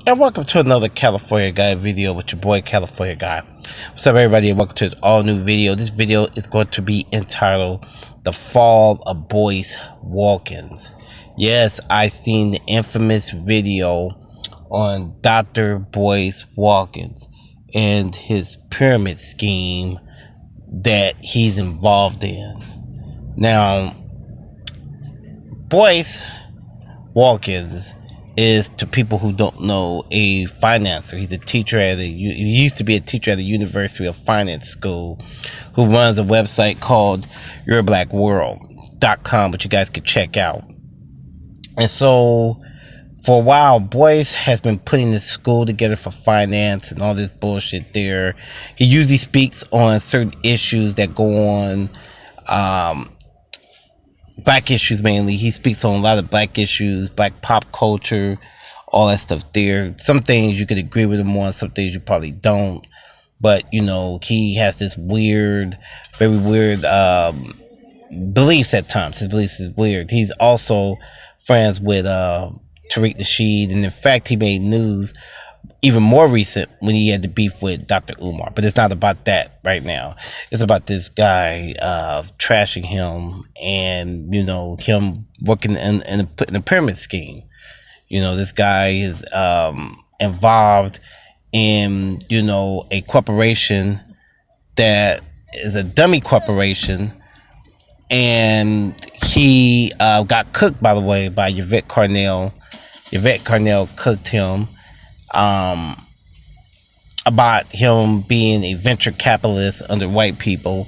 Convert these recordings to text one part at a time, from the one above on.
And welcome to another California Guy video with your boy California Guy. What's up, everybody, and welcome to this all new video. This video is going to be entitled The Fall of Boyce Watkins. Yes, I seen the infamous video on Dr. Boyce Watkins and his pyramid scheme that he's involved in. Now, Boyce Watkins is, to people who don't know, a financer. He's a teacher he used to be a teacher at the University of Finance School, who runs a website called yourblackworld.com, which you guys could check out. And so for a while, Boyce has been putting this school together for finance and all this bullshit there. He usually speaks on certain issues that go on, black issues mainly. He speaks on a lot of black issues, black pop culture, all that stuff there. Some things you could agree with him on, some things you probably don't. But, you know, he has this weird, very weird beliefs at times. His beliefs is weird. He's also friends with Tariq Nasheed, and in fact, he made news even more recent when he had the beef with Dr. Umar. But it's not about that right now. It's about this guy trashing him and, you know, him working in a pyramid scheme. You know, this guy is involved in, you know, a corporation that is a dummy corporation. And he got cooked, by the way, by Yvette Carnell. Yvette Carnell cooked him about him being a venture capitalist under white people.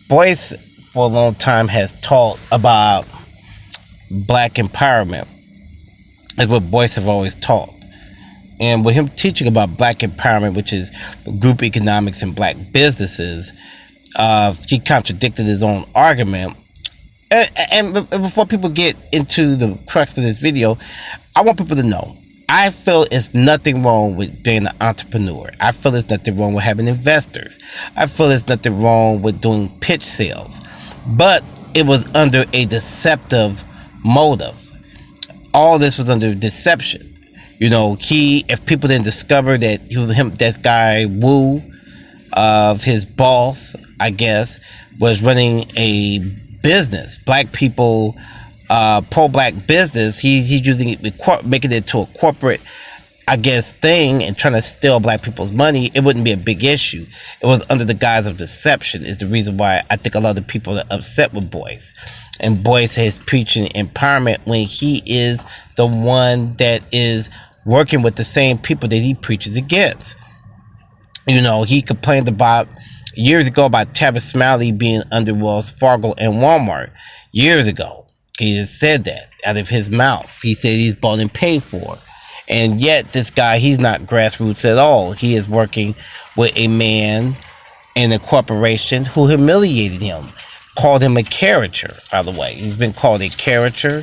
Boyce, for a long time, has taught about black empowerment. That's what Boyce have always taught. And with him teaching about black empowerment, which is group economics and black businesses, he contradicted his own argument. And before people get into the crux of this video, I want people to know, I feel it's nothing wrong with being an entrepreneur. I feel there's nothing wrong with having investors. I feel there's nothing wrong with doing pitch sales. But it was under a deceptive motive. All this was under deception. You know, if people didn't discover that this guy Wu, his boss, I guess, was running a business, black people, pro-black business. He's using it, making it to a corporate, I guess, thing, and trying to steal black people's money. It wouldn't be a big issue. It was under the guise of deception is the reason why I think a lot of people are upset with Boyce. And Boyce is preaching empowerment when he is the one that is working with the same people that he preaches against. You know, he complained about years ago about Tavis Smiley being under Wells Fargo and Walmart. Years ago, he just said that out of his mouth. He said he's bought and paid for. And yet this guy, he's not grassroots at all. He is working with a man in a corporation who humiliated him, called him a caricature, by the way. He's been called a caricature.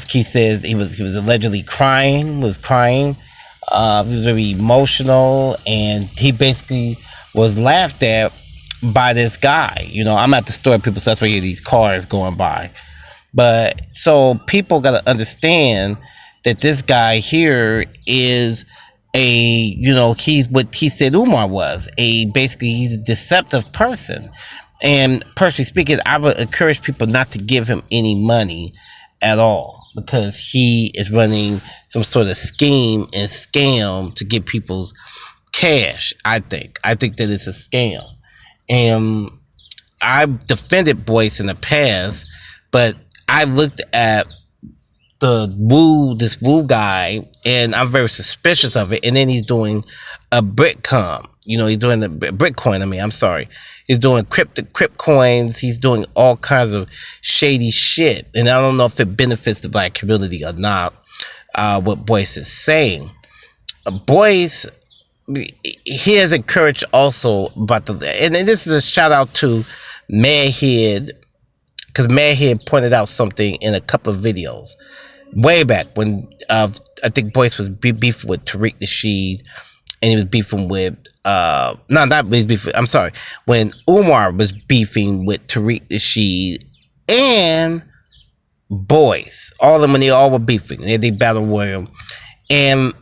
He says he was allegedly crying. He was very emotional, and he basically was laughed at by this guy. You know, I'm at the store, people, so that's why you hear these cars going by. But so people got to understand that this guy here is he's what he said Umar was. Basically, he's a deceptive person. And personally speaking, I would encourage people not to give him any money at all, because he is running some sort of scheme and scam to get people's cash. I think that it's a scam. And I've defended Boyce in the past, but I looked at this Wu guy, and I'm very suspicious of it. And then he's doing a Bitcoin. You know, he's doing the Bitcoin. I'm sorry. He's doing crypto coins. He's doing all kinds of shady shit. And I don't know if it benefits the black community or not, what Boyce is saying. Boyce, he has encouraged also about and this is a shout out to Madhead, because Madhead pointed out something in a couple of videos way back when I think Boyce was beefing with Tariq Nasheed, and he was beefing with when Umar was beefing with Tariq Nasheed and Boyce. All of them, when they all were beefing, they battle royal. And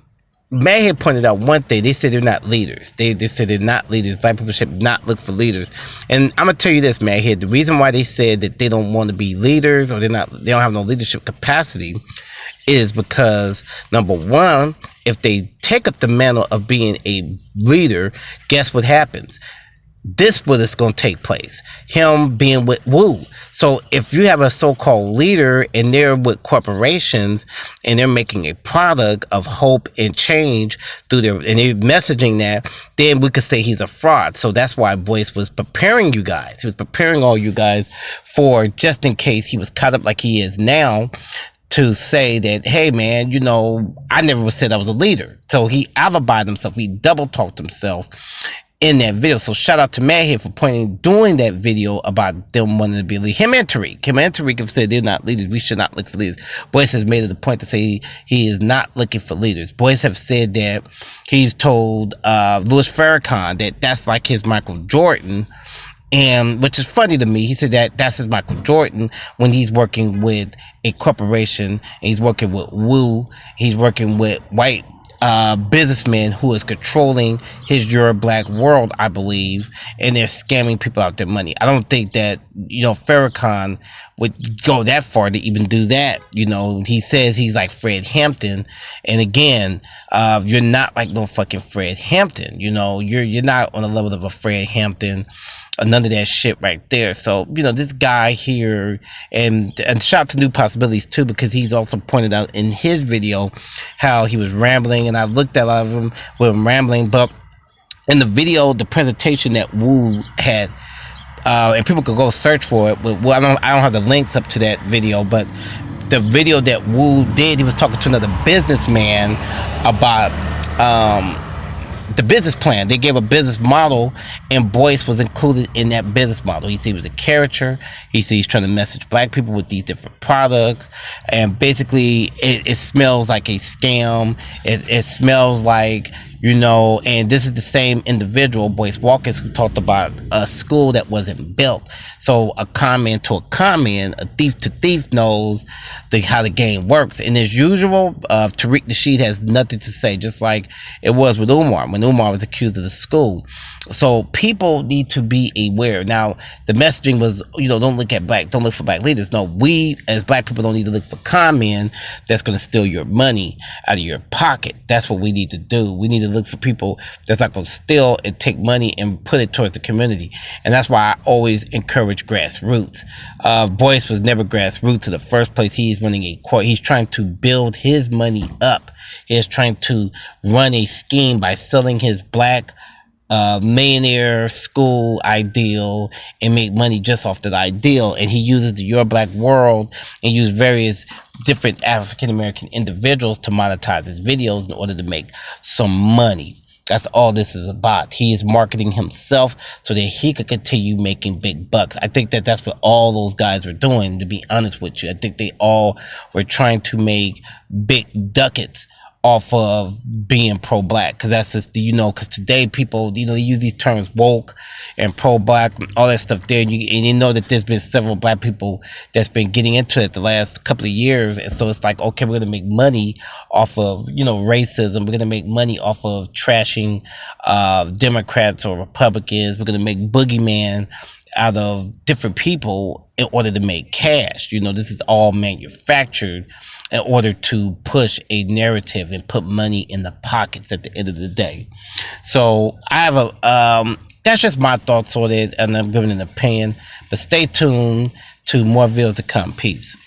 Mayhew pointed out one thing. They said they're not leaders. They said they're not leaders. Black people should not look for leaders. And I'm gonna tell you this, Mayhew. The reason why they said that they don't want to be leaders or they don't have no leadership capacity is because, number one, if they take up the mantle of being a leader, guess what happens? This what is going to take place. Him being with Wu. So if you have a so-called leader and they're with corporations and they're making a product of hope and change through their, and they're messaging that, then we could say he's a fraud. So that's why Boyce was preparing you guys. He was preparing all you guys for, just in case he was caught up like he is now, to say that, hey man, you know, I never said I was a leader. So he alibied himself. He double talked himself in that video. So shout out to Mayhew for doing that video about them wanting to be a leader. Him and Tariq have said they're not leaders. We should not look for leaders. Boyce has made it a point to say he is not looking for leaders. Boyce have said that he's told Louis Farrakhan that that's like his Michael Jordan. And which is funny to me, he said that that's his Michael Jordan when he's working with a corporation, and he's working with Wu, he's working with white businessmen who is controlling his Euro black world, I believe, and they're scamming people out their money. I don't think that, you know, Farrakhan would go that far to even do that. You know, he says he's like Fred Hampton, and again, you're not like no fucking Fred Hampton. You know, you're not on the level of a Fred Hampton. None of that shit right there. So, you know, this guy here, and shout out to New Possibilities too, because he's also pointed out in his video how he was rambling, and I looked at a lot of him with him rambling, but in the video, the presentation that Wu had, and people could go search for it, but well, I don't have the links up to that video, but the video that Wu did, he was talking to another businessman about the business plan. They gave a business model, and Boyce was included in that business model. He said he was a caricature. He said he's trying to message black people with these different products, and basically it smells like a scam. It smells like, you know, and this is the same individual, Boyce Watkins, who talked about a school that wasn't built. So a con man to a con man, a thief to thief knows how the game works. And as usual, Tariq Nasheed has nothing to say, just like it was with Umar, when Umar was accused of the school. So people need to be aware. Now, the messaging was, you know, don't look for black leaders. No, we as black people don't need to look for con men that's going to steal your money out of your pocket. That's what we need to do. We need to look for people that's not going to steal and take money and put it towards the community. And that's why I always encourage grassroots. Boyce was never grassroots in the first place. He's running a court. He's trying to build his money up. He's trying to run a scheme by selling his black millionaire school ideal and make money just off that ideal. And he uses the Your Black World and use various different African American individuals to monetize his videos in order to make some money. That's all this is about. He is marketing himself so that he could continue making big bucks. I think that that's what all those guys were doing, to be honest with you. I think they all were trying to make big ducats off of being pro-black, because that's just, you know, because today people, you know, they use these terms woke and pro-black and all that stuff there, and you know that there's been several black people that's been getting into it the last couple of years, and so it's like, okay, we're gonna make money off of, you know, racism. We're gonna make money off of trashing Democrats or Republicans. We're gonna make boogeyman out of different people in order to make cash. You know, this is all manufactured in order to push a narrative and put money in the pockets at the end of the day. So I have a that's just my thoughts on it, and I'm giving an opinion. But stay tuned to more videos to come. Peace.